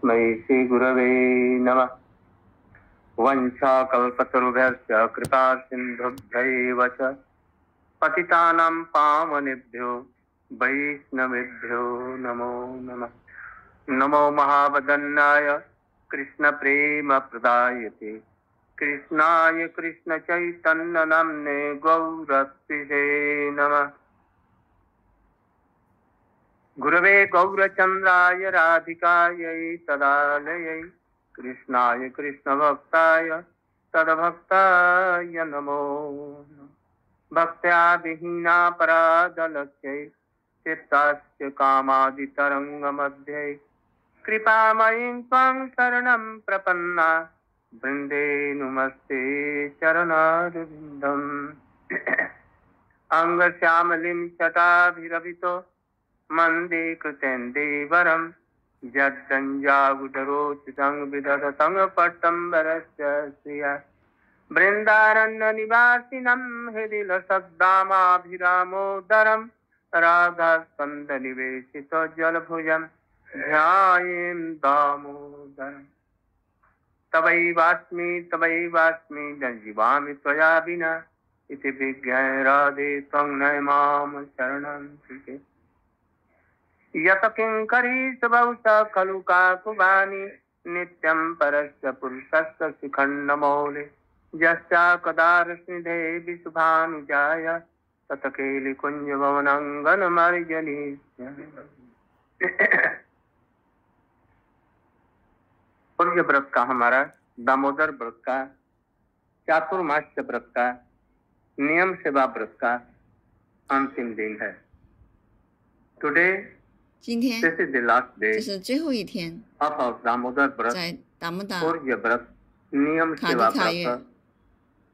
तस्मै श्रीगुरवे नमः। वंशाकल्पतरुभ्यश्च कृपासिन्धुभ्यैव च पतितानां पावनेभ्यो वैष्णवेभ्यो नमो नमः। नमो महावदन्नाय कृष्णप्रेमप्रदायते कृष्णाय कृष्णचैतन्यनाम्ने गौरत्विषे नमः। गुरवे गौरचन्द्राय राधिकायै तदालयै कृष्णाय कृष्णभक्ताय तद्भक्ताय नमो नमः। भक्त्या विहीना पराधलक्ष्यै चित्तस्य कामादितरङ्गमध्ये कृपामयीं त्वां शरणं प्रपन्ना वृन्दे नुमस्ते चरणारविन्दम्। अङ्गश्यामलिं शताभिरभितो मन्दे कृतेन्दीवरं यद्दञ्जागुटरोचितं विदधतं पट्टम्बरस्य श्रिया बृन्दारण्यनिवासिनं हृदि लसद्दामाभिरामोदरं राधास्कन्दनिवेशितो जलभुजं ध्यायेन् दामोदरम्। तवैवास्मि न जीवामि त्वया विना इति विज्ञाय राधे त्वं नय मां शरणं त्रिके। यत किङ्करी सुबहुश खलु काकुवानि नित्यं परस्य पुरुषस्य शिखण्डमौले यस्याकदारस्निधे विशुभानुजाय तत केलिकुञ्जभवनाङ्गनमर्जनी। सूर्य व्रत का हमारा दामोदर व्रत का चातुर्मास्य व्रत का नियम सेवा व्रत का अंतिम दिन है। टुडे 今天 this is the last 这 day 是最后一天， of our Damodar व्रत, 在达摩达 सूर्य व्रत, नियम 卡 सेवा 迪卡月 व्रत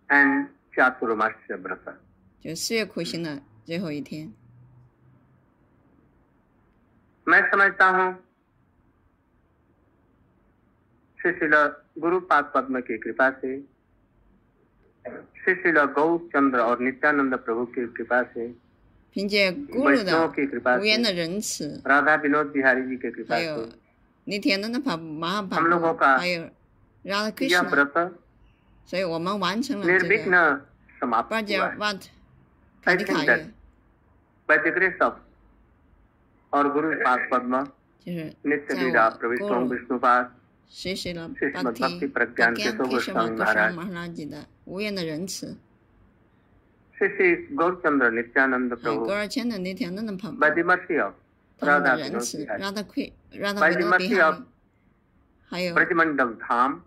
and चातुर्मास्य व्रत। 就4月苦行的最后一天。 मैं समझता हूँ श्रीशिल गुरुपाद पद्म की कृपा से, श्रीशिल गौरचंद्र और नित्यानंद प्रभु की कृपा से, 凭借咕噜 वैष्णव 的 की कृपा 无缘 से, 的仁慈， राधा विनोद बिहारी जी की कृपा 还有 से 尼田的那帕马哈 हम लोगों 帕 का 布，还有 Radha यह Krishna， व्रत 所以我们完成了这 निर्विघ्न 个 समाप्त 巴杰 हुआ है। 瓦特 I 卡迪 think 卡 that 月， by the grace of और गुरुपाद पद्म 就是在 नित्य लीला 我 प्रविष्टों 咕噜 विष्णुपाद 学习了 श्रीमद् 巴 भक्ति 提 प्रज्ञान 巴 केशव 甘 गोस्वामी 克什玛 महाराज 马哈拉吉的无缘的仁慈， श्री श्री गौरचंद्र नित्यानंद 还有 प्रभु 格尔谦的尼田的那帕布 by the mercy of 他们 राधा 的仁 विनोद 慈 Bihari ，Radha by the Vinod mercy of Bihari，还有 Brajmandal धाम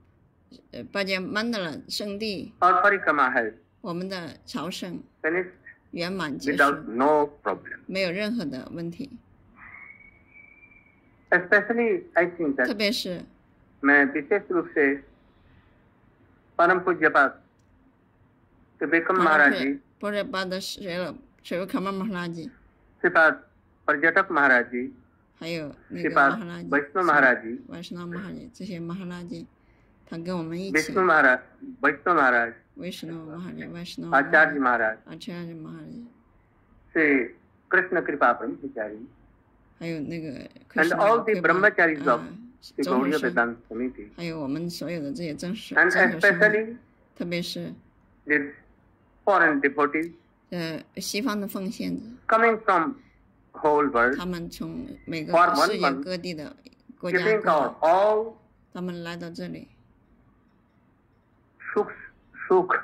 巴杰曼德勒圣地， और परिक्रमा है 我们的朝圣 finished 圆满结 without 束， no problem. 没有任何的问题。 Especially I think 特 that 别是 मैं विशेष रूप से परम पूज्यपाद विक्रम 帕拉 महाराज जी 普热巴的水维卡玛马哈拉吉， श्रीपाद पर्यटक महाराज जी 还有那个 श्रीपाद 马哈拉吉、 वैष्णव महाराज जी 瓦什纳马哈拉吉这些马哈拉吉，他跟我们一起 विष्णु महाराज वैष्णव महाराज 维什纳马哈拉吉、瓦什纳 आचार्य महाराज 阿切拉吉马哈拉吉， श्री कृष्ण कृपा ब्रह्मचारी 还有那个 and all the brahmacharis of Shri 宗 गौड़ीय 和生， वेदांत समिति 还有我们所有的这些真实 and 真和生， especially 特别是 the foreign devotees 西方的奉献者， coming from whole world 他们从每个 For one 世界 month, 各地的国家 giving 各 out 地， all 他们来到这里， sukh,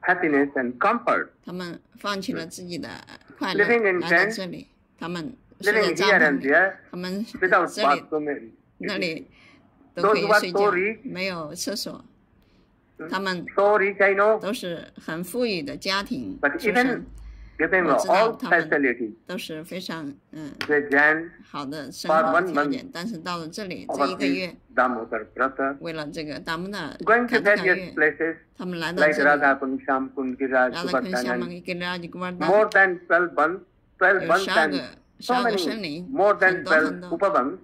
happiness and comfort, 他们放弃了自己的快乐 living in 来到 tent, 这里，他们睡在 living 帐 here 篷 and 里， there 他们 without 这里 bathroom. 那里都 Those 可以 who are 睡 so 觉， rich, 没有厕所，他们 so rich I know, 都是很富裕的家庭 but 出 even 身， giving 我知道 all 他们 facilities, 都是非常the Jain 好的生 For 活 one 条 month 件，但是到了这里这 of 一个月， Damodar Vrata, 为了这个达摩那 going 卡 to 迪卡 various 月， places 他们来到 like 这里， Radha Kund, Sham Kund, Giraj, 拉达昆夏 Subhasana, 曼给拉吉古瓦达， more than 12 months, 12有 months 12 and 个 so 12个 many, 森林， more 很 than 多很 12 多， upavans,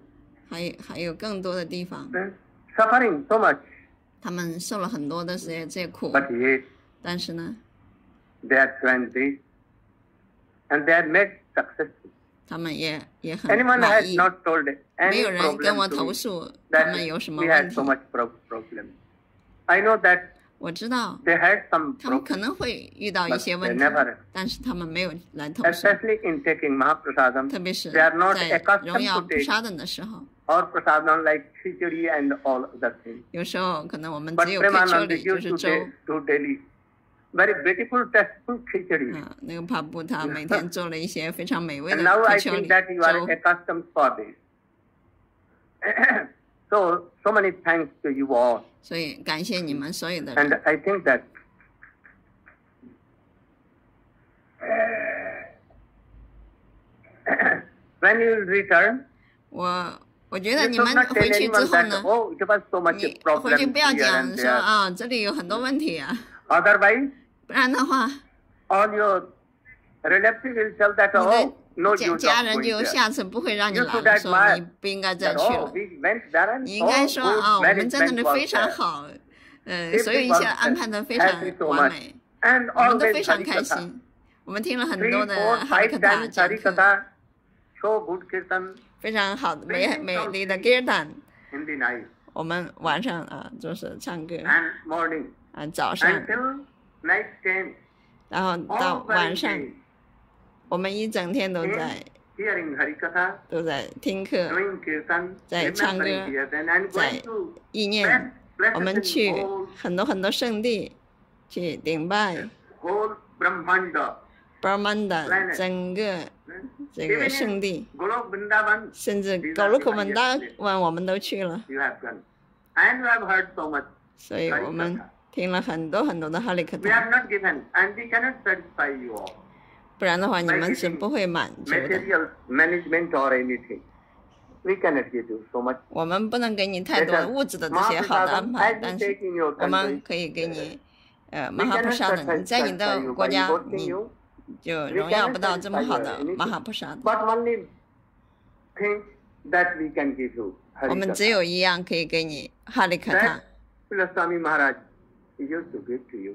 还有更多的地方， suffering so much, 他们受了很多的这些苦， but yet 但是呢， they are joined this and they are made successful. 他们也很 Anyone 满 has 意。 not told any 有人跟我 problem to 投 me 诉他 that 们有什么 we 问 had so 题。 much problem. I know that 我知道 they had some 他们可 problem, 能会遇到一 but 些 they 问题， never, 但是他们没有来投诉， especially in taking Mahaprasadam, 特别是 they are not 在荣 accustomed 耀 to 普 take 沙等的时候， or prasadam like khichdi and all other things. 有时候可能我们 But 只有可以修 Premanand 理，就 used 是 to 粥。 to daily very beautiful, tasteful khichdi. 那个帕布他每天做了一些非常美味 And 的 now 可 I 秋 think 里 that you are 粥。 accustomed for this. So many thanks to you all. 所以感谢你们所有的 And 人。 I think that when you return, 我觉得 you 你 should 们 not 回 tell 去之 anyone 后 that, 呢， oh, it was so much 你 problem 回去不要 here 讲 and 说 there. 啊，这里有很多问题啊， Otherwise, 不然的话， all your relatives will tell that, 你 oh, no 的 use 家 of 人 going 就 there. 下次不会让你 You 来 should 了，说 admire 你不应该再 that, 去 oh, 了。 we went there and 你应该 oh, 说 good 啊，我们在那 management 里 was 非常 there. 好，所有一切安排的非常 Everyone has so 完 much. 美， And 我们都 always 非常开 Harikatha. 心。我们听了很 3, 多的 4, 哈利 5克塔 times 讲课， Harikatha, so good kirtan 非常好的美丽的 Kirtan。 in the night 我们晚上啊就是唱歌 and morning 啊，早上， until night came. 然后到 All 晚 very 上， day 我们一整天都 in 在 hearing Harikatha, 都在听课， doing kirtan, 在唱歌， remembering kirtan and 在 going to 意念。我们 blessed 去 whole 很多圣地去顶拜 Brahmanda, Brahmanda 整个这个 even 圣 in 地， Golok Vrindavan, 甚至狗鲁库文达湾我们都去了， you have gone. And you have heard so much 所以我们听了很多的哈利克 we 塔， are not given, and we cannot satisfy you all. 不然的话你们是不会满足的。 Material management or anything. We cannot give you so much. 我们不能给你太多物质的这些好的安排，但是我们可以给你，马哈普沙的。你在你的国家，你就荣耀不到这么好的马哈普沙的。 But only thing that we can give you. 我们只有一样可以给你哈利克塔 That Swami Maharaj used to give to you.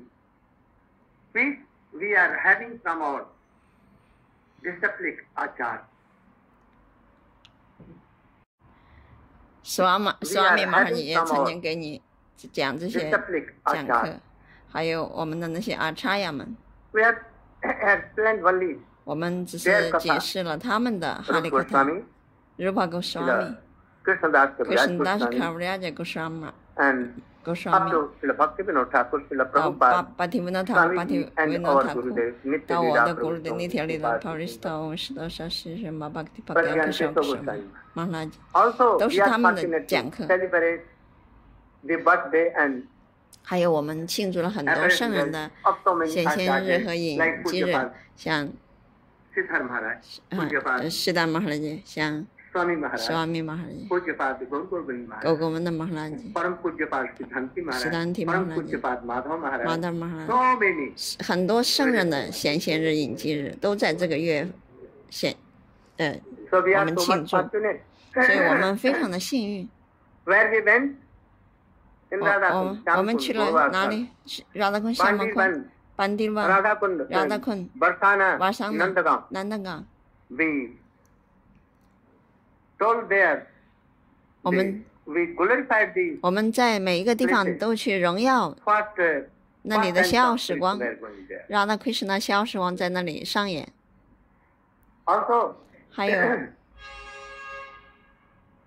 Which we are having from our disciplic Achar. 索阿米马哈也曾经给你讲这些 Disciplic 讲 Achar. 课，还有我们的那些阿查亚们， We have explained only 我们只是解释了他们的哈利克 Rupa 塔。 Swami, 如帕狗swami Srila Krishnadas Kaviraj ，Krishnadas Goswami, Kaviraj Goswami and up Goswami， to Srila Bhaktivinoda Thakur, Srila 到 Prabhupada, 巴提维纳塔巴提 Swamiji 维 and 纳 our 塔库， Gurudev, 到我 Nityalila 的古的 Prabhupada, 尼铁里的 Prabhupada, 帕里斯特翁斯多沙西什么巴提帕 But 格 we 克什 are 么 so 什么 good 马拉吉， Also, 都 we 是 are 他们的 fortunate 讲 to 课。 celebrate the birthday and 还有我们庆祝了很多圣人的 of so many 显现日和 acharyas 隐 like 基日 Pujapad,，像 Siddhar Maharaj, Pujapad, 释达马哈拉吉，像 Swami 索 Maharaj, 阿米马哈拉吉， Pujapad Gauragovind 狗 Maharaj, 狗们的马哈拉吉， Param Pujapad Siddhanti Maharaj, Siddhanti Param Maharaj, Pujapad Madhav 马 Maharaj, 达马哈拉吉。 so many. 很多圣人的显现日、隐基日都在这个月显， So we 我 are 们 so 庆 much 祝， fortunate. 所以我们非常的幸运。 Where we went? In 我们去了哪里？拉达坤、夏玛坤、班迪湾、 Radhakund, 拉达坤、 Barsana, 瓦桑纳、 Nandagaon. 南达港。 We told there, 我们 we glorified the 我们在每一个地方都去荣耀 first 那里的笑时光 we are going there. 拉达奎什那笑时光在那里上演。 Also, 还有，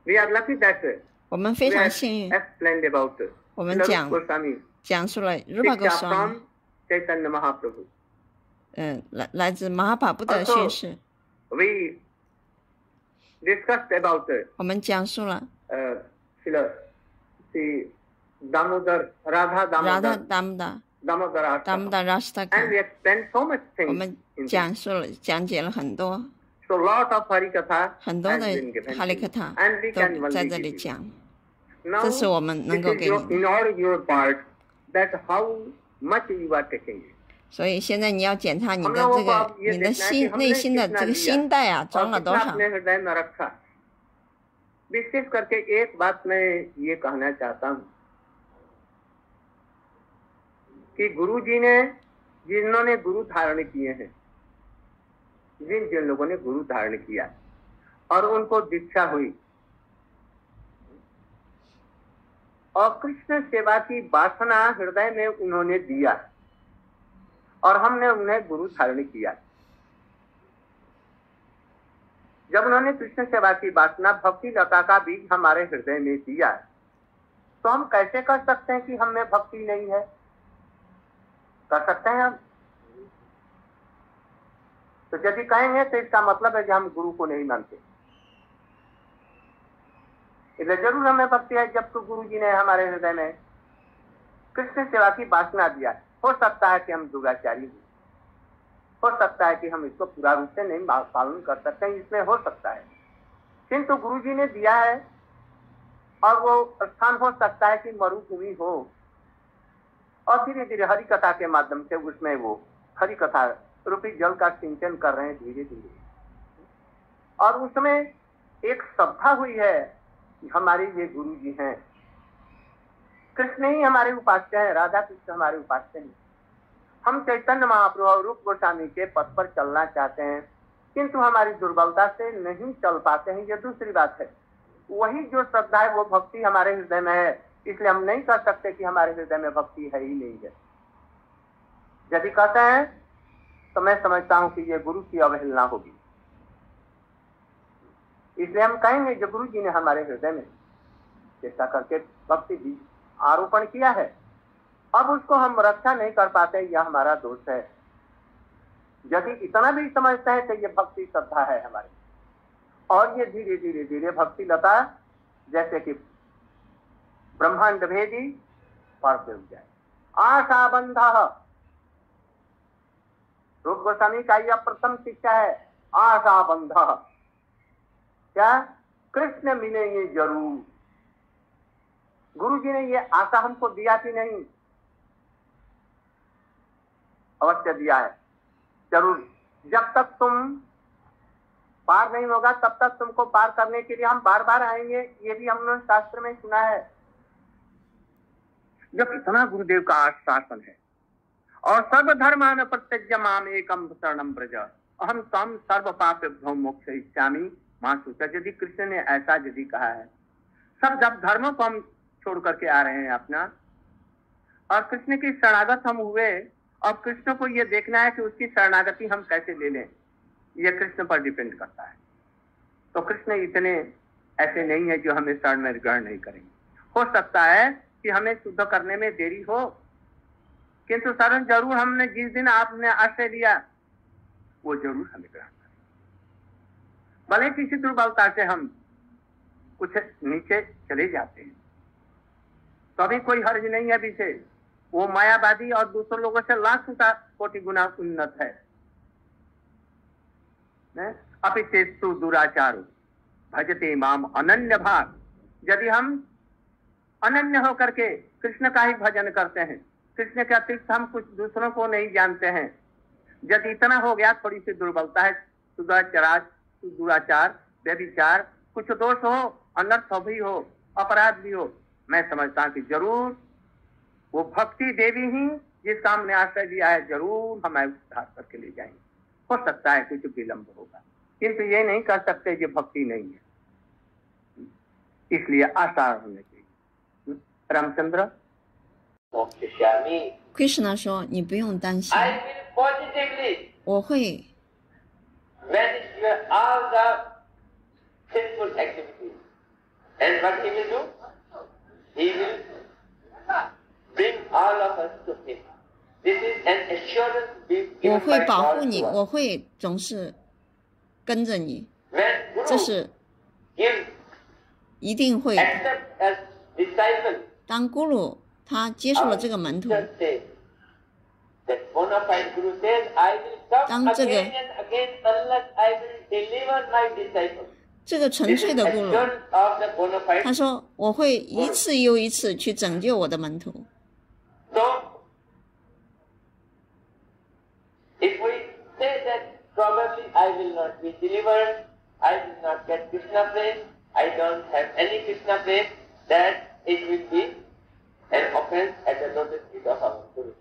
we are lucky that 我们非 we 常 have 幸运， explained about 我们 Srila Goswami, 讲述了如巴格 Shiksha 双， from Chaitanya Mahaprabhu. 来自马哈帕布的训示， We discussed about 我们讲述了 Srila the Damodar, Radha 拉达 Damodar, 达姆达 Damodar 达姆 Ashtam. 达拉斯塔卡 And we explained so much 我 things. 们 in this. 讲解了很多 So lot of Harikatha 很多 has 的 been given 哈利 to 克 you. 塔 And we can 都 only 在这 give 里 you. 讲， Now, 这是我们能 this 够 is 给你 your, 的。 in all your part that how much you are taking it. 所以现在你要检查你的 हम लोगों 这 को 个 अब ये 你的 देखना है कि 心内 हमने 心的 कितना 这个 लिया 心袋啊 और 装了 कितना 多少？ अपने हृदय में रखा. विशेष करके एक बात मैं ये कहना चाहता हूँ कि गुरु जी ने जिन्होंने गुरु धारण किए हैं, जिन जिन लोगों ने गुरु धारण किया और उनको दीक्षा हुई, और कृष्ण सेवा की वासना हृदय में उन्होंने दिया और हमने उन्हें गुरु धारण किया। जब उन्होंने कृष्ण सेवा की वासना भक्ति लता का बीज हमारे हृदय में दिया, तो हम कैसे कर सकते हैं कि हम में भक्ति नहीं है? कर सकते हैं हम? तो यदि कहेंगे तो इसका मतलब है कि हम गुरु को नहीं मानते। इसलिए जरूर हमें भक्ति है जब तो गुरु जी ने हमारे हृदय में कृष्ण सेवा की वासना दिया। हो सकता है कि हम दुराचारी हो सकता है कि हम इसको पूरा रूप से नहीं पालन कर सकते हैं, इसमें हो सकता है, किंतु गुरु जी ने दिया है। और वो स्थान हो सकता है कि मरुभूमि हो और धीरे धीरे हरि कथा के माध्यम से उसमें वो हरि कथा रूपी जल का सिंचन कर रहे हैं धीरे धीरे। और उसमें एक श्रद्धा हुई है कि हमारे ये गुरु जी हैं, कृष्ण ही हमारे उपास्य हैं, राधा कृष्ण हमारे उपास्य हैं। हम चैतन्य महाप्रभु और रूप गोस्वामी के पथ पर चलना चाहते हैं, किंतु हमारी दुर्बलता से नहीं चल पाते हैं, ये दूसरी बात है। वही जो श्रद्धा है वो भक्ति हमारे हृदय में है, इसलिए हम नहीं कह सकते कि हमारे हृदय में भक्ति है ही नहीं है। यदि कहते हैं तो मैं समझता हूं कि ये गुरु की अवहेलना होगी। इसलिए हम कहेंगे जो गुरु जी ने हमारे हृदय में चेष्टा करके भक्ति भी आरोपण किया है, अब उसको हम रक्षा नहीं कर पाते, यह हमारा दोष है। यदि इतना भी समझते हैं तो ये भक्ति श्रद्धा है हमारे, और ये धीरे धीरे धीरे भक्ति लता जैसे कि ब्रह्मांड भेदी पर उग जाए। आशा बंध, रूप गोस्वामी का यह प्रथम शिक्षा है, आशा बंध। क्या? कृष्ण मिलेंगे जरूर। गुरु जी ने ये आशा हमको दिया कि नहीं? अवश्य दिया है, जरूर। जब तक तुम पार नहीं होगा तब तक तुमको पार करने के लिए हम बार बार आएंगे, ये भी हमने शास्त्र में सुना है। जब इतना गुरुदेव का आश्वासन है, और सर्वधर्मान प्रत्यज्य माम एकम शरणम व्रज अहम तम सर्व पाप भ्रम मोक्ष इच्छामि मां सूचा। यदि कृष्ण ने ऐसा यदि कहा है, सब जब धर्मों को हम छोड़ करके आ रहे हैं अपना, और कृष्ण की शरणागत हम हुए, और कृष्ण को ये देखना है कि उसकी शरणागति हम कैसे ले लें, ये कृष्ण पर डिपेंड करता है। तो कृष्ण इतने ऐसे नहीं है जो हमें शरण में ग्रहण नहीं करेंगे। हो सकता है कि हमें शुद्ध करने में देरी हो, किंतु शरण जरूर हमने जिस दिन आपने आश्रय लिया वो जरूर हमें ग्रहण करें। भले किसी दुर्बलता से हम कुछ नीचे चले जाते हैं तो अभी कोई हर्ज नहीं है पीछे। वो मायावादी और दूसरे लोगों से लाख कोटि गुना उन्नत है। अपिचेस्तु दुराचारो भजते माम अनन्य भाग। यदि हम अनन्य होकर के कृष्ण का ही भजन करते हैं, कृष्ण के अतिरिक्त हम कुछ दूसरों को नहीं जानते हैं, यदि इतना हो गया, थोड़ी सी दुर्बलता है, दुराचार, व्यभिचार, कुछ दोष हो, अनर्थ भी हो, अपराध भी हो, मैं समझता हूं कि जरूर वो भक्ति देवी ही जिसका हमने आश्रय दिया है जरूर हमें उद्धार करके ले जाएंगे। हो सकता है कुछ विलंब होगा, किंतु ये नहीं कर सकते ये भक्ति नहीं है, इसलिए आशा होने चाहिए। रामचंद्र कृष्ण 说你不用担心，我会 manage your all the sinful activities. And what he will do? He will bring all of us to him. This is an assurance given 我会 by 保 God 护你， to us. 我会总是跟着你， When 这 Guru 是 gives 一定会。 accept as disciple, 当咕噜他接受了这个门徒， teacher says, that bona fide Guru says, I will come 当这个 again and again unless I will deliver my disciple. 这个纯 This 粹 is 的咕噜， assurance of the bona fide. 他说我会一次又一次去拯救我的门徒。 So, if we say that probably I will not be delivered, I will not get Krishna praise, I don't have any Krishna praise, that it will be an offense at the lotus feet of our Guru.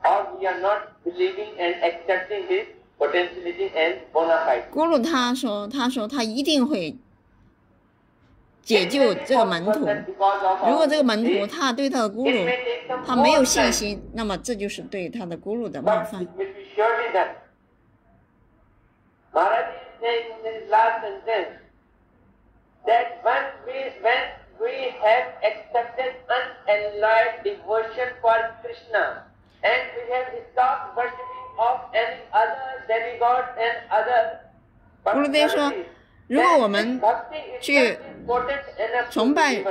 Or we are not believing and accepting his potentiality and bona fide. 咕噜他说他一定会解救这个门徒。如果这个门徒他对他的咕噜他没有信心，那么这就是对他的咕噜的冒犯。Maharaj is saying in his last sentence that when we have accepted unalloyed devotion for Krishna and we have stopped worshipping of any other demigod and other 咕噜爹说，如果我们去崇拜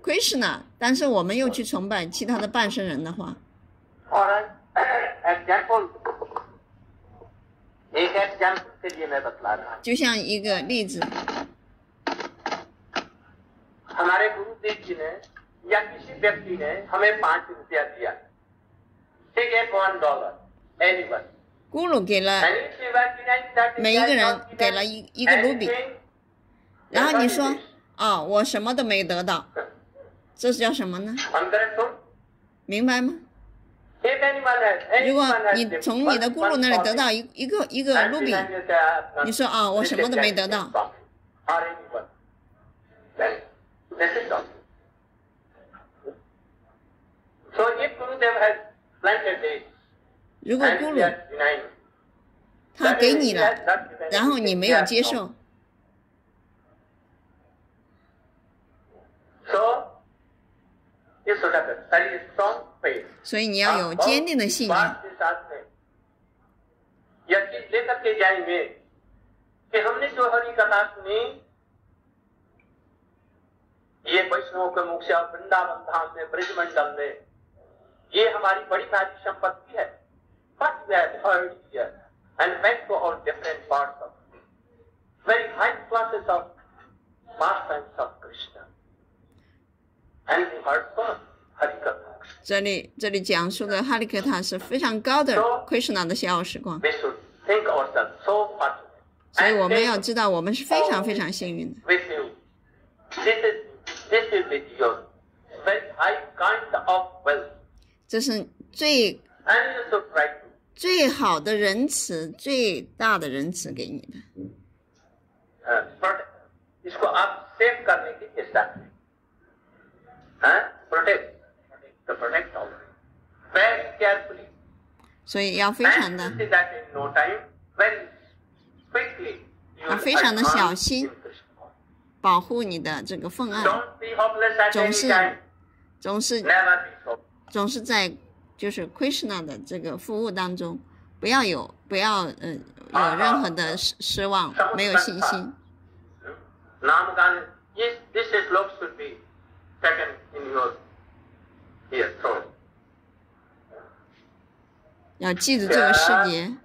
Krishna， 但是我们又去崇拜其他的半圣人的话，就像一个例子。हमारे गुरुदेव जी ने या किसी व्यक्ति ने हमें ₹5 दिया, ठीक है, $1, anyone。咕噜给了每一个人给了一个卢比，然后你说啊，我什么都没得到，这是叫什么呢？明白吗？如果你从你的咕噜那里得到一个卢比，你说啊，我什么都没得到。如果咕噜他给你了，然后你没有接受，所以你要有坚定的信念。ये वैष्णव के मुख से वृंदावन धाम में ब्रजमंडल में ये हमारी बड़ी भारी संपत्ति है, but we have heard here and went to all different parts of very high classes of pastimes of Krishna and we heard from Harikatha。这里讲述的哈利克塔是非常高的 Krishna 的逍遥时光，所以我们要知道我们是非常非常幸运的。这是最好的仁慈，最大的仁慈给你的。所以要非常的，要非常的小心。保护你的这个奉爱，总是在就是 Krishna 的这个服务当中，不要有任何的失望，没有信心。要记住这个世节。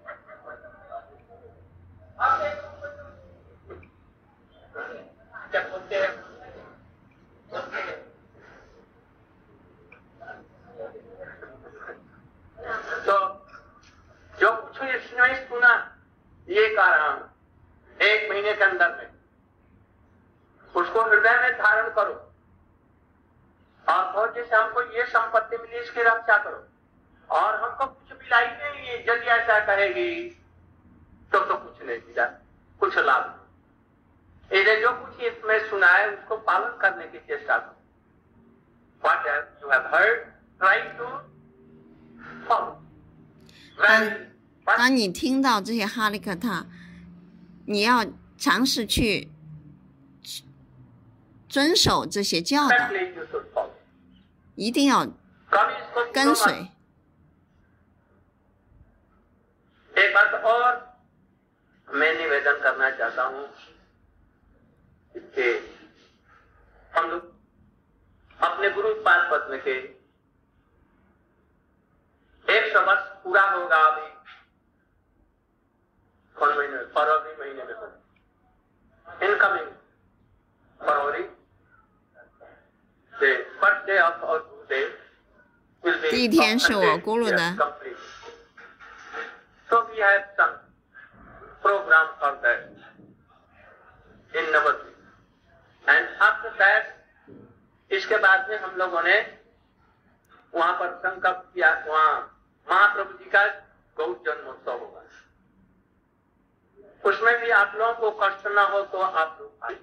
जो कुछ नहीं सुना ये कारण 1 महीने के अंदर में उसको हृदय में धारण करो और बहुत जैसे हमको ये संपत्ति मिली इसकी रक्षा करो और हमको कुछ मिला ही नहीं है, यदि ऐसा कहेगी तो कुछ नहीं मिला, कुछ लाभ नहीं। इधर जो कुछ इसमें सुना है उसको पालन करने की चेष्टा करो। What you have heard, try to follow。当你听到这些哈利克塔，你要尝试去遵守这些教导，一定要跟随。एक बात और मैं निवेदन करना चाहता हूँ कि हम लोग अपने गुरु उत्पाद पद्म के 100 वर्ष पूरा होगा अभी कौन महीने फरवरी महीने में होगा इनकमिंग फरवरी the birthday of our Gurudev will be 第一天是我咕噜的 complete. So we have some program for that in Navadvip. And after that, इसके बाद में हम लोगों ने वहां पर संकल्प किया, वहां महाप्रभु जी का गौ जन्मोत्सव होगा, उसमें भी आप लोगों को कष्ट न हो तो आप लोग आए।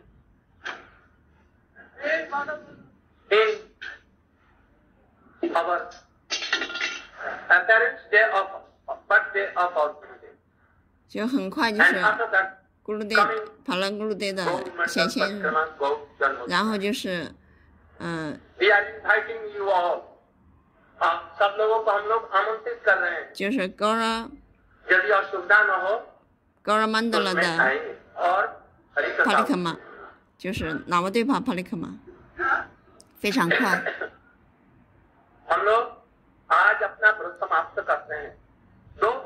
in our appearance day of birthday of our Gurudev. 就很快就 And 是 after that, 咕噜爹 coming 跑了咕噜爹的 Gaur 显 Mandal 现日， Parikrama Gaur Janma. 然后就是We are inviting you all. आप सब लोगों को हम लोग आमंत्रित कर रहे हैं. 就是 Gaura यदि असुविधा न हो Gaura तो Mandala मैं 的 आएंगे और हरि कथा. 帕里克玛，就是喇嘛对帕里克玛，非常快。 हम लोग आज अपना व्रत समाप्त करते हैं. So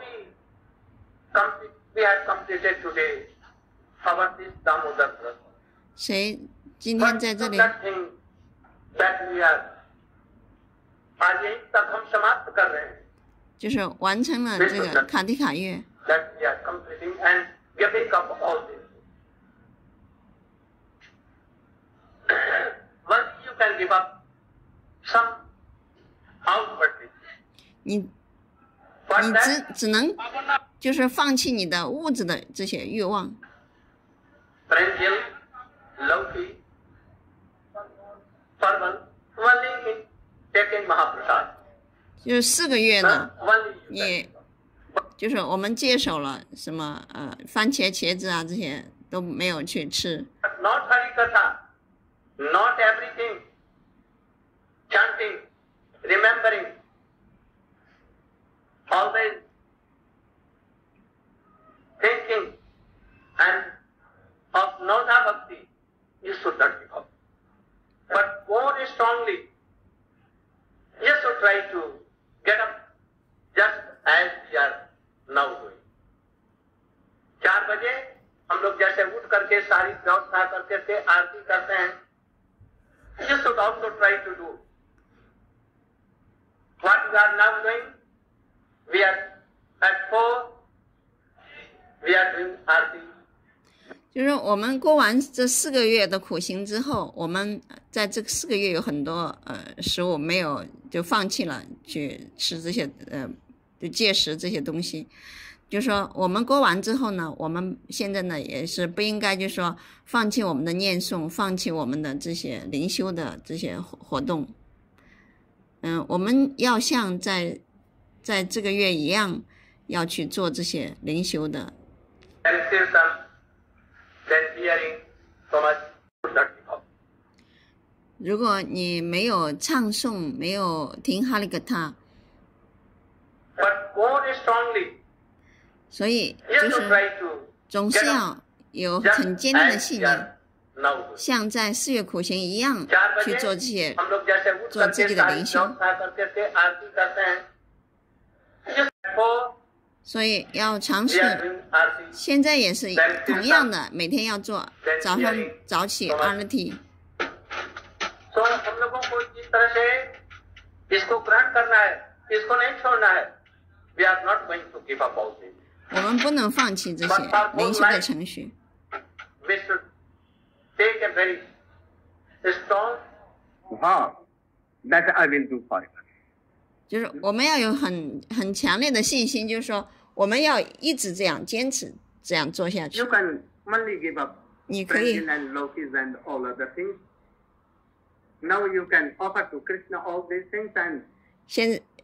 we have completed today our this Damodar व्रत. 谁今 But 天在这 do 里？ not think that we are आज यहीं तक हम समाप्त कर रहे हैं. 就是完成了这个卡蒂卡月， That we are completing and giving up all this. Once you can give up some outwardly. 你 For 你 that, 只能就是放弃你的物质的这些欲望， Pranjal, Lauki, Parvan, only in taking Mahaprasad. 就是4个月呢， Only you can. 也就是我们接手了什么番茄、茄子啊这些都没有去吃， Not Harikatha, not everything. Chanting, remembering, always thinking, and of Navadha Bhakti, you should not give up. But more strongly, you should try to get up just as we are now doing. 4 बजे हम लोग जैसे उठ करके सारी व्यवस्था करके थे आरती करते हैं. You should also try to do what we are now doing. We are at 4. We are doing arti. 就是我们过完这4个月的苦行之后，我们在这4个月有很多食物没有就放弃了去吃这些就戒食这些东西。就说我们过完之后呢，我们现在呢也是不应该就说放弃我们的念诵，放弃我们的这些灵修的这些活动。我们要像在这个月一样，要去做这些灵修的。如果你没有唱诵，没有听哈利格塔，所以就是总是要有很坚定的信念，像在4月苦行一样去做这些，做自己的灵修。所以要尝试，现在也是同样的，每天要做，早上早起阿勒提。我们不能放弃这些灵修的程序。That I will do for you. 就是我们要有很强烈的信心，就是说我们要一直这样坚持这样做下去。You can only give up 你可以 Pranjal and Lokis and all other things. Now you can offer to Krishna all these things and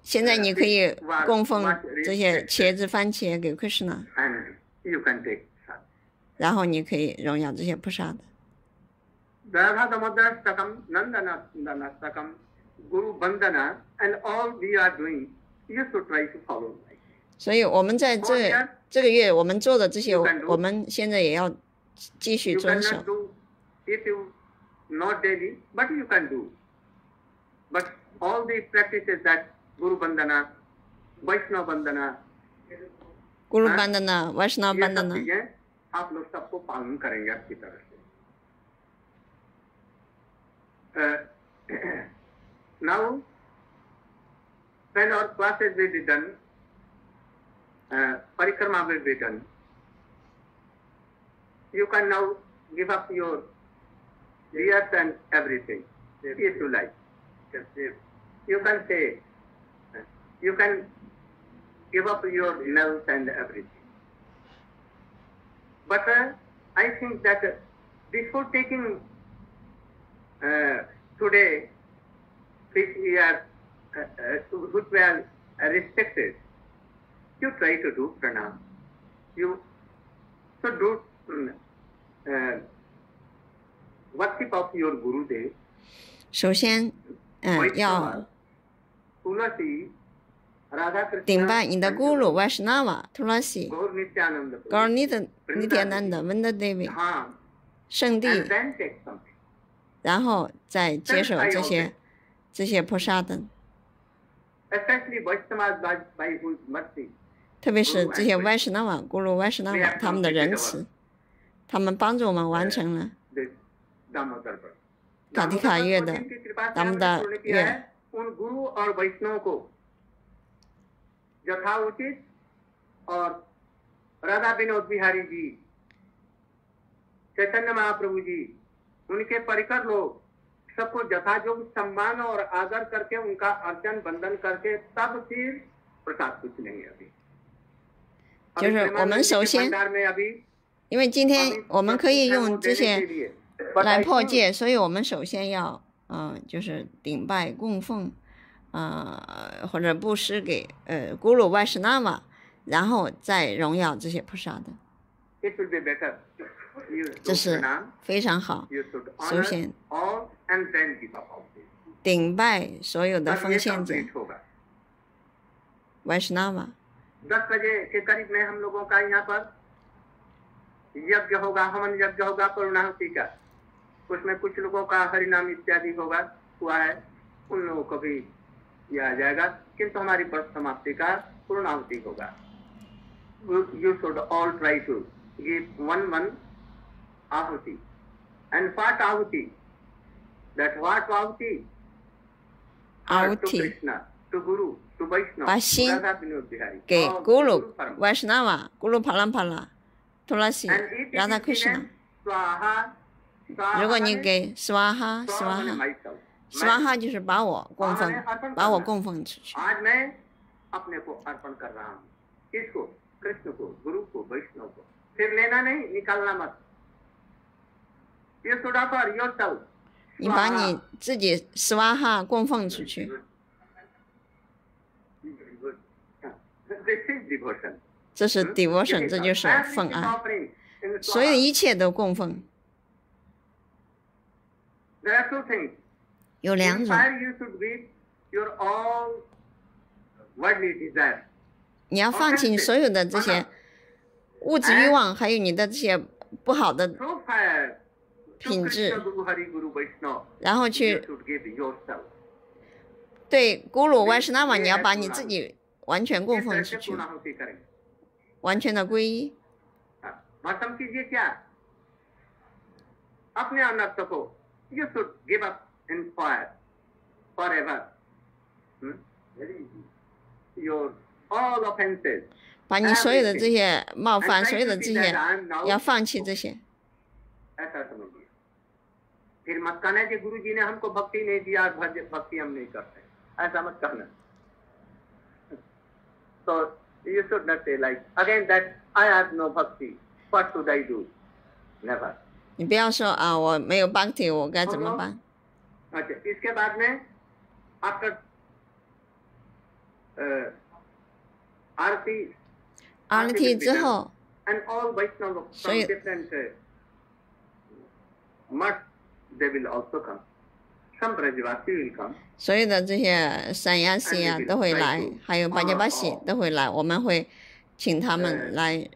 现在你可以供奉这些茄子、番茄给 Krishna， you can take sadhana. 然后你可以荣耀这些菩萨的。Radha Damodar Sakam, Nandana Sundana Sakam, Guru Bandana, and all we are doing, you should try to follow. 所以我们在这个月我们做的这些，我们现在也要继续遵守。 You cannot do if you not daily, but you can do. But all the practices that Guru Bandana, Vaishnava Bandana, Guru Bandana, Vaishnava Bandana, आप लोग सबको पालन करेंगे अच्छी तरह से. Now, when our classes will be done, parikrama will be done. You can now give up your ears and everything, if you like. You can say, you can give up your nails and everything. But I think that before taking today, which we are, which we are respected, you try to do pranam. You should do worship of your Gurudev. 首先，要顶拜你的咕噜 Vaishnava Tulasi Gaur Nityananda Vandadevi 圣地，然后再接受这些菩萨的，特别是这些 Vaishnava 咕噜 Vaishnava 他们的仁慈，他们帮助我们完成了卡提卡月的达摩达月。यथाउचित और राधा विनोद बिहारी जी, चैतन्य महाप्रभु जी, उनके परिकर लोग सबको यथायोग्य सम्मान और आदर करके उनका अर्चन बंदन करके तब फिर प्रसाद कुछ नहीं अभी। 就是我们首先，因为今天我们可以用这些来破戒，所以我们首先要就是顶拜供奉。或者布施给咕噜 Vaishnava， 然后再荣耀这些菩萨的，这是非常好。首先顶拜所有的奉献者 Vaishnava。10 बजे के करीब में हम लोगों का यहाँ पर यज्ञ होगा, हवन यज्ञ होगा पूर्णाहुति का, उसमें कुछ लोगों का हरिनाम इत्यादि होगा, हुआ है, उन लोगों को भी किया जाएगा, किंतु हमारी व्रत समाप्ति का पूर्णाहुति होगा। You should all try to give one ahuti. And what ahuti? That what ahuti? Ahuti. To Krishna, to Guru, to Vaishnava, 把心给咕噜 Vaishnava、咕噜帕拉帕拉、图拉西、拉达奎什纳。如果你给 Swaha 就是把我供奉出去。आज मैं अपने को अर्पण कर रहा हूँ, किसको? कृष्ण को, गुरु को, वैष्णव को। फिर लेना नहीं, निकालना मत। You should offer yourself. 你把你自己 Swaha 供奉出去。This is devotion. 这是 devotion， 这就是奉爱，所有一切都供奉。There are two things. 有两种。你要放弃你所有的这些物质欲望，还有你的这些不好的品质，然后去对咕噜 Vaishnava， 你要把你自己完全供奉出去，完全的皈依。in fire forever. Your all offenses. 把你所有的这些冒犯，所有的这些要放弃这些。ऐसा समझिए। फिर मत कहना कि गुरुजी ने हमको भक्ति नहीं दिया, भक्ति हम नहीं करते, ऐसा मत कहना। So you should not say like again that I have no bhakti. What should I do? Never. 你不要说啊，我没有 bhakti， 我该怎么办？ अच्छा, इसके बाद में आफ्टर आरती 之后， and all Vaishnava from different mats, they will also come. Some Brajavasi will come. 所有的这些散亚西啊都会来，还有巴加巴西都会来，我们会请他们来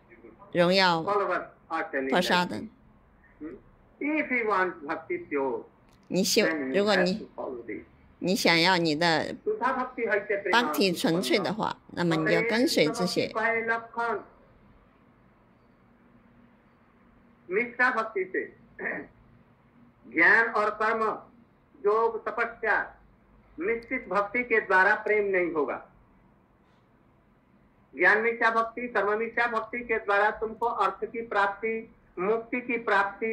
荣耀菩萨的。If you want bhakti pure. 如果你想要你的 bhakti 纯粹的话，那么你要跟随这些。निष्ठा भक्ति से ज्ञान और कर्म योग तपस्या निश्चित भक्ति के द्वारा प्रेम नहीं होगा। ज्ञान मिथ्या भक्ति, कर्म मिथ्या भक्ति के द्वारा तुमको अर्थ की प्राप्ति, मुक्ति की प्राप्ति,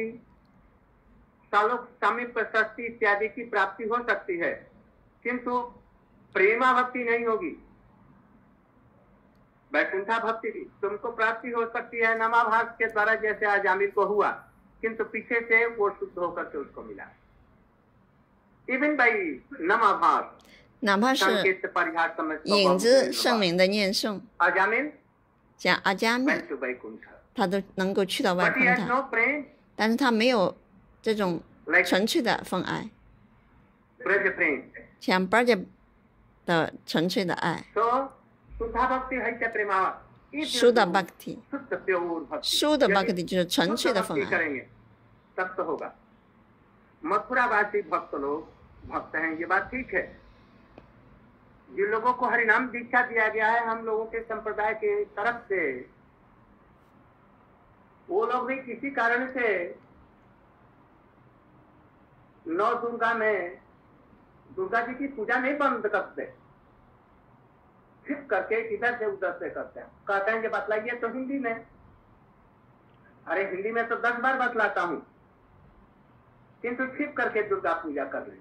सालोक सामीप्य सृष्टि इत्यादि की प्राप्ति हो सकती है, किंतु प्रेमा भक्ति नहीं होगी। वैकुंठा भक्ति भी तुमको प्राप्ति हो सकती है नामाभास के द्वारा, जैसे आज आमिर को हुआ, किंतु पीछे से वो शुद्ध होकर के उसको मिला। 哪怕是影子圣名的念诵，像阿伽米，他都能够去到外空塔，但是他没有这种纯粹的奉爱，像巴迦的纯粹的爱。苏达巴克提，苏达巴克提就是纯粹的奉爱。मथुरावासी भक्त लोग भक्त हैं, ये बात ठीक है। जिन लोगों को हरिनाम दीक्षा दिया गया है हम लोगों के संप्रदाय के तरफ से, वो लोग भी किसी कारण से 9 दुर्गा में दुर्गा जी की पूजा नहीं बंद करते, छिप करके इधर से उधर से करते हैं। कहते हैं कि बतलाइए तो हिंदी में। अरे हिंदी में तो 10 बार बतलाता हूँ, किंतु छिप करके दुर्गा पूजा कर रहे।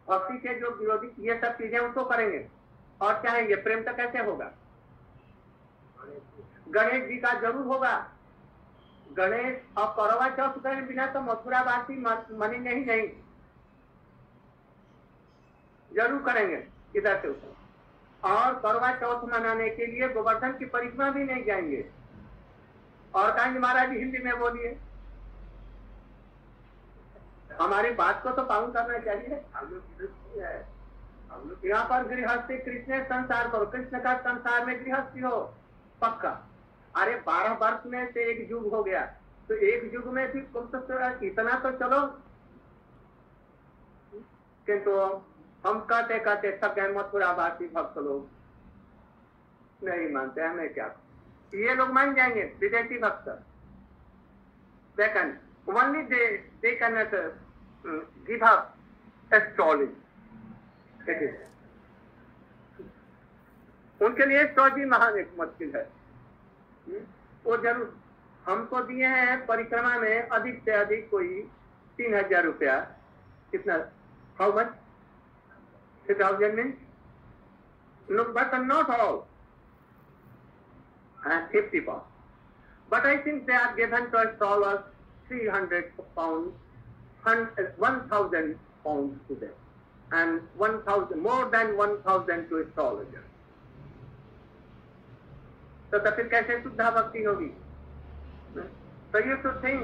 भक्ति के जो विरोधी ये सब चीजें उसको करेंगे और चाहेंगे, प्रेम तो कैसे होगा? गणेश जी का जरूर होगा। गणेश और करवा चौथ के बिना तो मथुरावासी मनेंगे ही नहीं, जरूर करेंगे इधर से उधर। और करवा चौथ मनाने के लिए गोवर्धन की परिक्रमा भी नहीं जाएंगे और कहेंगे महाराज हिंदी में बोलिए। हमारी बात को तो पालन करना चाहिए। यहाँ पर गृहस्थी, कृष्ण संसार करो, कृष्ण का संसार में गृहस्थी हो पक्का। अरे 12 वर्ष में से एक युग हो गया, तो एक युग में भी इतना तो चलो। किंतु हम कहते कहते थक गए, मथुरावासी भक्त लोग नहीं मानते, हमें क्या। ये लोग मान जाएंगे, विदेशी भक्त। Second, only they cannot give up astrology. उनके लिए एस्ट्रोलॉजी महान एक मुश्किल है। वो जरूर हमको दिए हैं परिक्रमा में अधिक से अधिक कोई 3000 रुपया। कितना? How much? 3000 means no, but not all, 50 pounds. But I think they are given to astrologers 300 pounds, 1,000 pounds to them, and 1,000 more than 1,000 to astrologers. तो फिर कैसे शुद्धा भक्ति होगी? So you should think,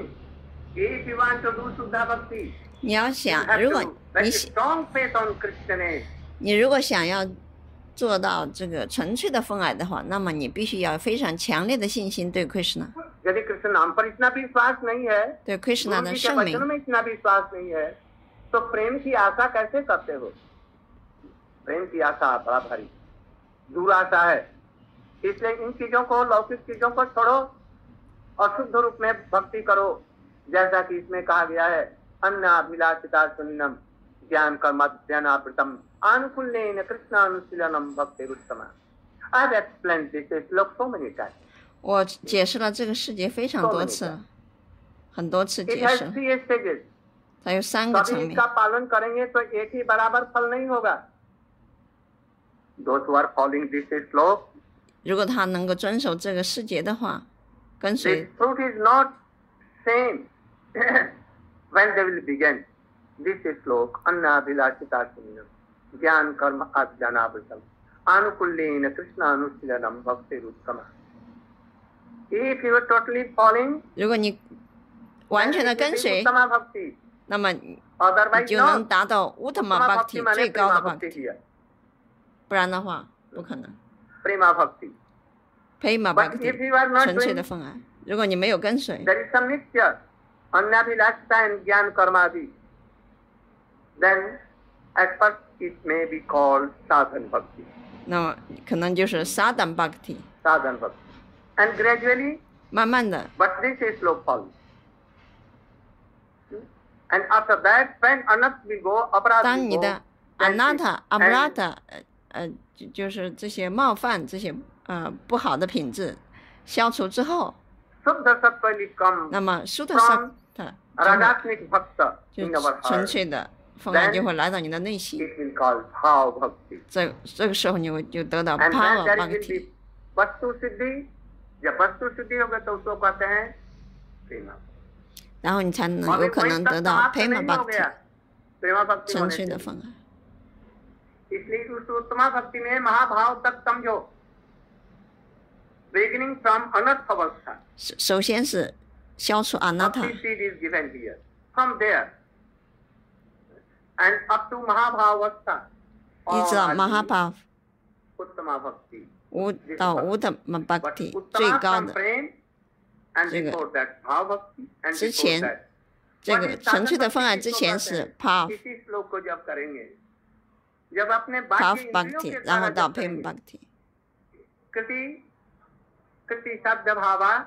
if you want to do शुद्धा भक्ति, 你要想，如果 strong faith on Christianity. 你如果想要做到这个纯粹的奉爱的话，那么你必须要有非常强烈的信心对 Krishna。 यदि कृष्ण नाम पर इतना भी विश्वास नहीं है,对 Krishna 的圣名 वचन में इतना भी विश्वास नहीं है, तो प्रेम की आशा कैसे करते हो? प्रेम की आशा बड़ा भारी दूर आशा है। इसलिए इन चीजों को, लौकिक चीजों को छोड़ो और शुद्ध रूप में भक्ति करो, जैसा कि इसमें कहा गया है, अन्नाभिलाषिता सुन्नम ज्ञान कर्माध्ययनावृतम आनुकूल्येन कृष्णानुशीलनम भक्तिरुत्तमा। I have explained this श्लोक so many times. 我解释了这个世界非常多次了，很多次解释。它有3个层面。 इसका पालन करेंगे तो एक ही बराबर फल नहीं होगा। Those who are following this श्लोक, 如果他能够遵守这个世界的话，跟随。 This fruit is not same when they will begin. This श्लोक अन्नाभिलाषिता सुन्नम ज्ञान कर्म अज्ञानावृतम आनुकूल्येन कृष्णानुशीलनम भक्तिरुत्तमा। If you are totally following, 如果你完全的跟随， उत्तमा भक्ति, 那么你就能达到乌特玛巴提最高的巴提。不然的话，不可能。 प्रेमा भक्ति, प्रेमा भक्ति 纯粹的奉爱。如果你没有跟随， there is some mixture, अन्नाभिलाषिता and ज्ञान कर्मादि, then at first it may be called sadhan bhakti. 那么可能就是萨旦巴提。 sadhan bhakti. And gradually, 慢慢的 but this is slow fall. And after that, when anat will go, aparad 当 will 你 go, 的 anata aparata 就是这些冒犯、这些不好的品质消除之后， Suddha sattva will come 那么苏特萨特 rajasnik bhakta 就 in our 纯 heart. 粹的奉爱就会来到你的内心， It will call bhav bhakti. 这个时候你会就得到 And power then there will bhakti。 be vastu siddhi. जब वस्तु सिद्धि होगा तो उसको कहते हैं प्रेमा। 然后你才能有可能得到 Prema Bhakti 纯粹的分爱。इसलिए उस उत्तमा भक्ति में महाभाव तक समझो, beginning from anartha अवस्था।首先是消除 Anatta。seed is given here. From there and up to महाभाव अवस्था。一直到 Mahabhav。उत्तमा भक्ति。到Uttama Bhakti 最高的这个之前，这个纯粹的分爱之前是 Pav Bhakti， 然后到 Prema Bhakti。कृति साध्य भावा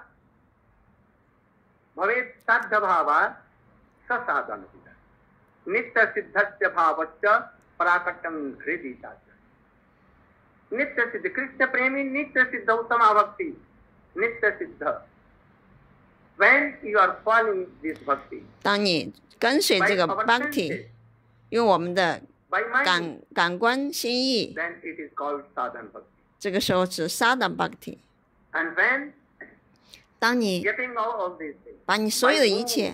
भवेत् साध्य भावा ससाधन नित्य सिद्धस्य भावश्च पराकट्टं हृदि नित्य सिद्ध कृष्ण प्रेमी नित्य सिद्ध उत्तमा भक्ति नित्य सिद्ध when you are following this bhakti 当你跟随这个 bhakti 用我们的感官心意 then it is called sadhana bhakti 这个时候是 sadhana bhakti and when 当你 getting all of these things 把你所有的一切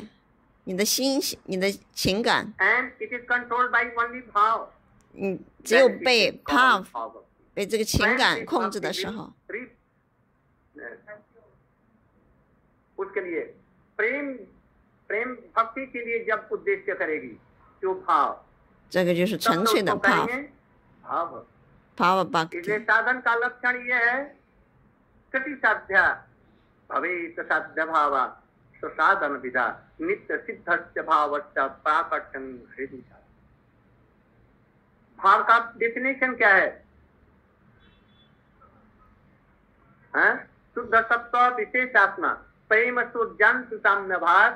你的心你的情感 and it is controlled by only bhav 你只有被 Pav 被这个情感控制的时候 उसके लिए प्रेम भक्ति के लिए जब उद्देश्य करेगी जो भाव 这个就是纯粹的 Pav Bhakti इसलिए साधन का लक्षण ये है कृति साध्या भवेत् साध्य भावा साधन विधा नित्य सिद्धस्य भावश्च प्राकट्यं हृदि भाव का डेफिनेशन क्या है शुद्ध सत्व विशेष आत्मा प्रेम सूर्यांशु साम्य भाग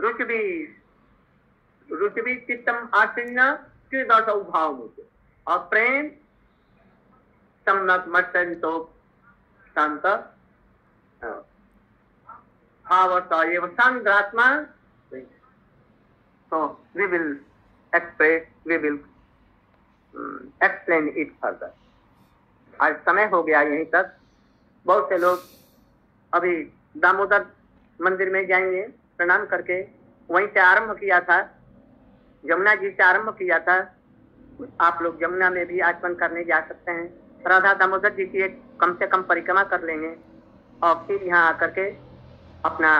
रुचि चित्तम आसीन्न त्रिदशौ भाव मुझे और प्रेम सम्यक मत्सरितो शांत भावत एवं संग्रात्मा so we will explain it further। आज समय हो गया यहीं तक। बहुत से लोग अभी दामोदर मंदिर में जाएंगे, प्रणाम करके वहीं से आरंभ किया था, यमुना जी से आरंभ किया था। आप लोग यमुना में भी आचमन करने जा सकते हैं, राधा दामोदर जी की एक कम से कम परिक्रमा कर लेंगे और फिर यहाँ आकर के अपना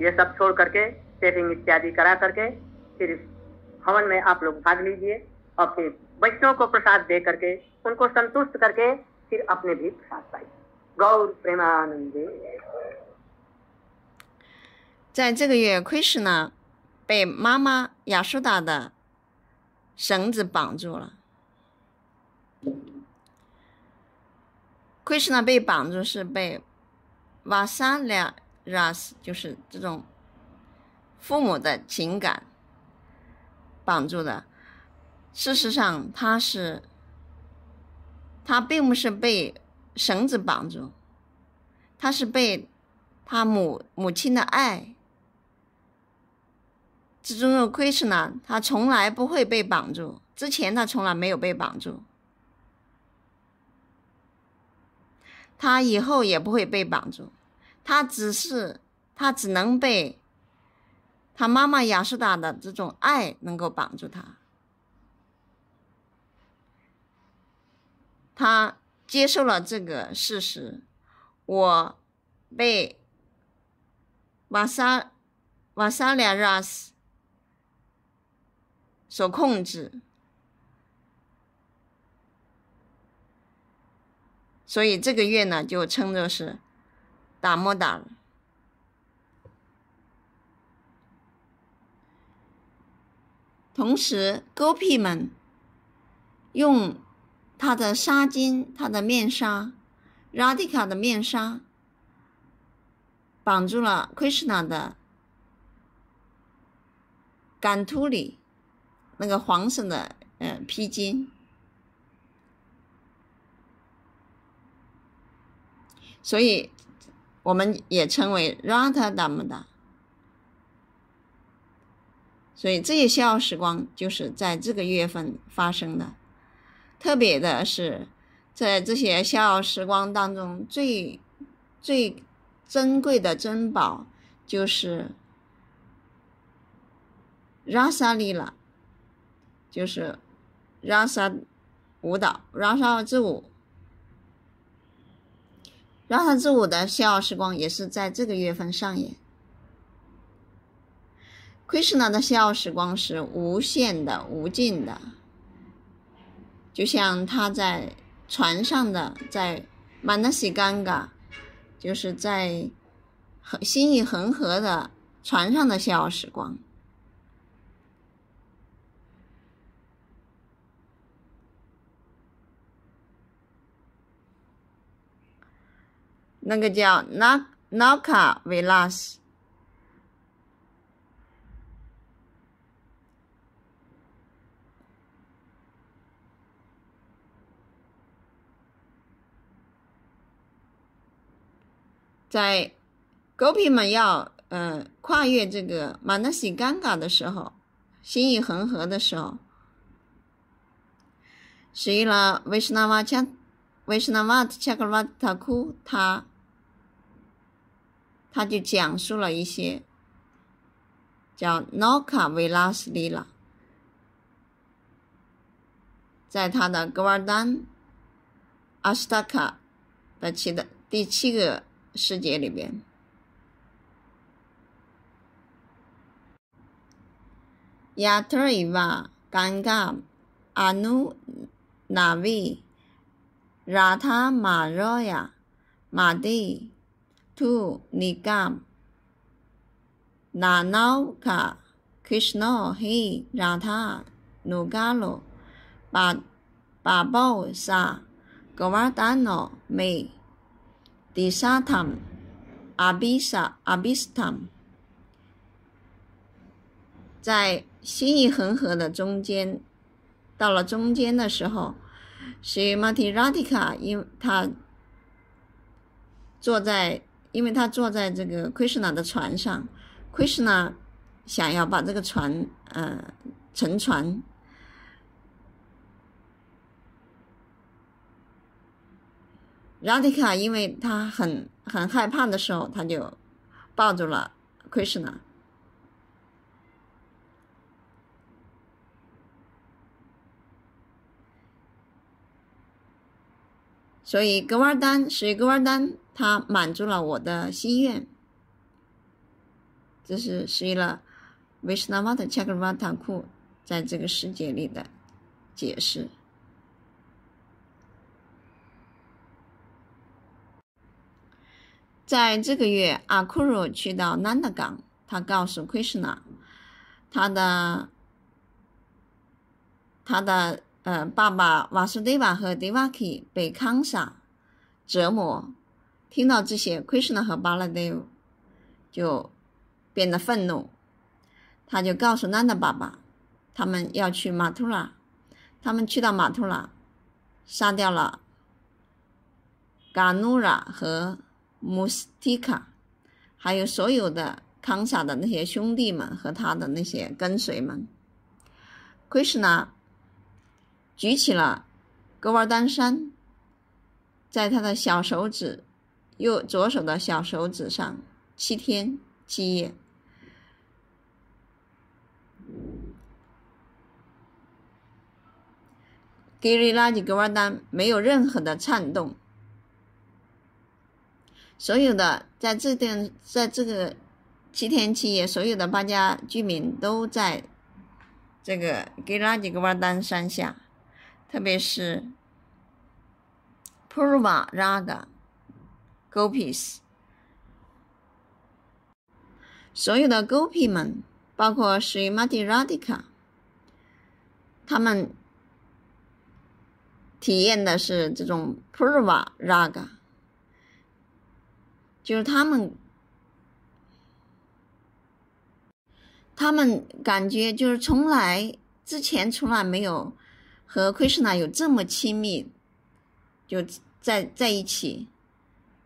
ये सब छोड़ करके सेविंग इत्यादि करा करके फिर हवन में आप लोग भाग लीजिए और फिर वैष्णव को प्रसाद दे करके उनको संतुष्ट करके फिर अपने भी प्रसाद पाइए। गौर प्रेमानंदे।在这个月 Krishna 被妈妈亚舒达的绳子绑住了。Krishna 被绑住是被 Vatsalya就是这种父母的情感绑住的。事实上他并不是被绳子绑住，他是被他母亲的爱。至尊的 Krishna 他从来不会被绑住，之前他从来没有被绑住，他以后也不会被绑住，他只能被他妈妈亚舒达的这种爱能够绑住他。他接受了这个事实，我被Vatsalya所控制，所以这个月呢就称作是达摩达了。同时，Gopi们用他的纱巾、他的面纱 Radhika 的面纱绑住了 Krishna 的感图里那个黄色的披巾，所以我们也称为 Radha Damodar。所以这些逍遥时光就是在这个月份发生的。特别的是，在这些逍遥时光当中，最珍贵的珍宝就是Rasa Lila，就是 Rasa 舞蹈 Rasa 之舞。Rasa 之舞的笑傲时光也是在这个月份上演。Krishna 的笑傲时光是无限的、无尽的，就像他在船上的，在 Manasiganga， 就是在心意恒河的船上的笑傲时光。那个叫 Nauka Vilas， 在Gopi们要跨越这个 Manasiganga 的时候，心意恒河的时候，所以呢 Vaishnava Chakravarti Thakur 他就讲述了一些叫 Nauka Vilas Lila， 在他的 Govardhan Ashtaka 的第7个世节里边。Yatraiva Ganga Anu Navi Radha Maroya Madi Tu Nigam Nanauka Krishna Hi Radha Nugalo Babao Sa Govardhano Me Disatam Abhistam， 在心意恒河的中间，到了中间的时候， Srimati Radhika 因为他坐在这个 Krishna 的船上， Krishna 想要把这个船沉船，Radhika 因为他很害怕的时候，他就抱住了 Krishna。所以格瓦丹他满足了我的心愿。这是Srila Vaishnava Chakravarti Thakur在这个世界里的解释。在这个月，阿库鲁去到南达港，他告诉 Krishna， 他的爸爸瓦苏德瓦和 Devaki 被康萨折磨。听到这些， Krishna 和 Baladev 就变得愤怒，他就告诉南达爸爸，他们要去马图拉。他们去到马图拉，杀掉了 Ganura 和Mustika， 还有所有的康萨的那些兄弟们和他的那些跟随们。Krishna 举起了格瓦丹山，在他的小手指左手的小手指上7天7夜。Giriraj Govardhan 没有任何的颤动，所有的在这个7天7夜，所有的巴家居民都在这个 Giriraj Govardhan 山下，特别是 Purva Raga Gopis， 所有的 Gopi 们，包括 Srimati Radhika， 他们体验的是这种 Purva Raga， 就是他们感觉就是之前从来没有和 Krishna 有这么亲密，就在一起，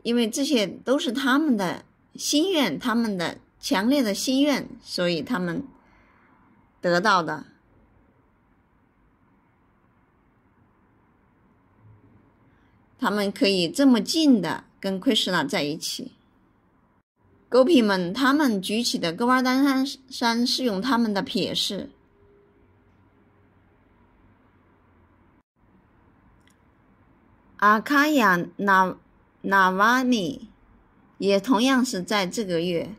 因为这些都是他们的心愿，他们的强烈的心愿，所以他们得到的。他们可以这么近的跟 Krishna 在一起。狗皮们他们举起的戈瓦尔丹山是用他们的撇式。阿卡亚纳瓦尼也同样是在这个月，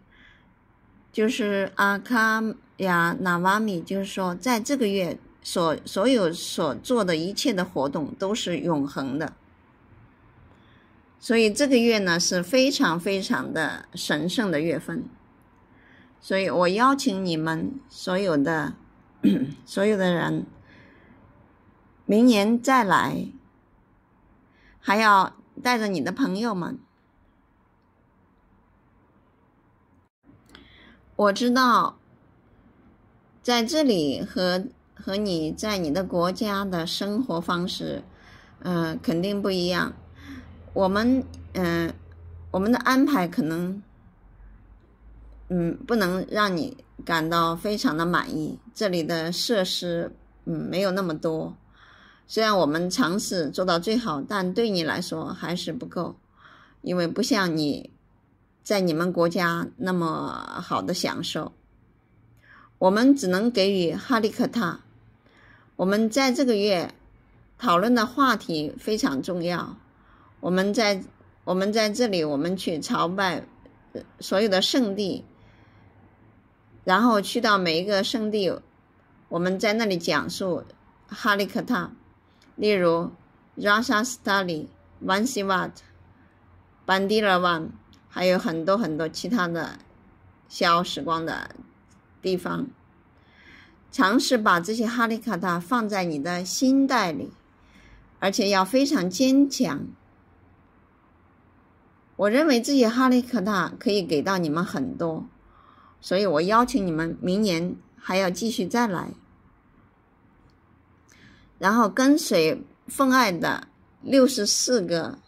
就是阿卡亚纳瓦米，就是说在这个月所有所做的一切的活动都是永恒的。所以这个月呢是非常非常的神圣的月份，所以我邀请你们所有的人明年再来，还要带着你的朋友们。我知道在这里和你在你的国家的生活方式肯定不一样。我们的安排可能不能让你感到非常的满意，这里的设施没有那么多，虽然我们尝试做到最好，但对你来说还是不够，因为不像你在你们国家那么好的享受。我们只能给予哈利克塔。我们在这个月讨论的话题非常重要。我们在这里，我们去朝拜所有的圣地，然后去到每一个圣地，我们在那里讲述哈利克塔，例如 Rajastali、Vansivat、Bandiravan， 还有很多很多其他的消时光的地方。尝试把这些哈利克塔放在你的心袋里，而且要非常坚强。我认为这些哈利克塔可以给到你们很多，所以我邀请你们明年还要继续再来，然后跟随奉爱的64个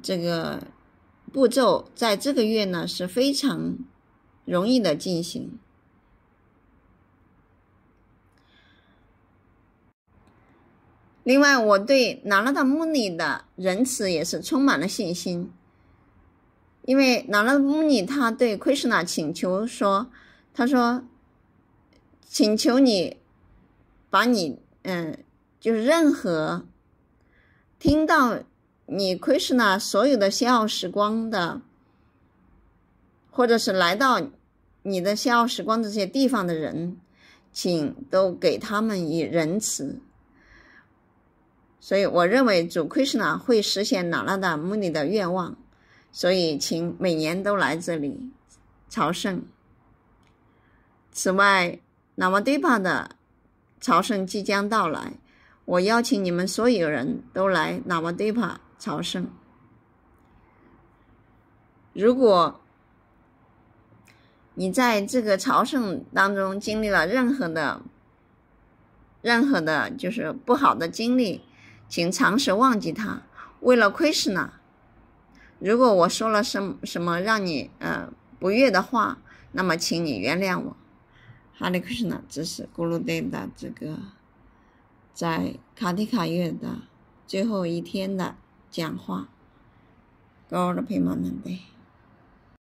这个步骤，在这个月呢是非常容易的进行。另外，我对那拉达穆尼的仁慈也是充满了信心，因为那拉达穆尼他对奎什纳请求说，他说请求你把你就是任何听到你奎什纳所有的逍遥时光的，或者是来到你的逍遥时光这些地方的人，请都给他们以仁慈。所以我认为主 Krishna 会实现那拉达穆尼的愿望，所以请每年都来这里朝圣。此外，那瓦迪帕的朝圣即将到来，我邀请你们所有人都来那瓦迪帕朝圣。如果你在这个朝圣当中经历了任何的就是不好的经历，请尝试忘记它。为了Krishna，如果我说了什么让你不悦的话，那么请你原谅我。哈利Krishna，这是咕噜德的这个在卡提卡月的最后一天的讲话。Gaur Premanande。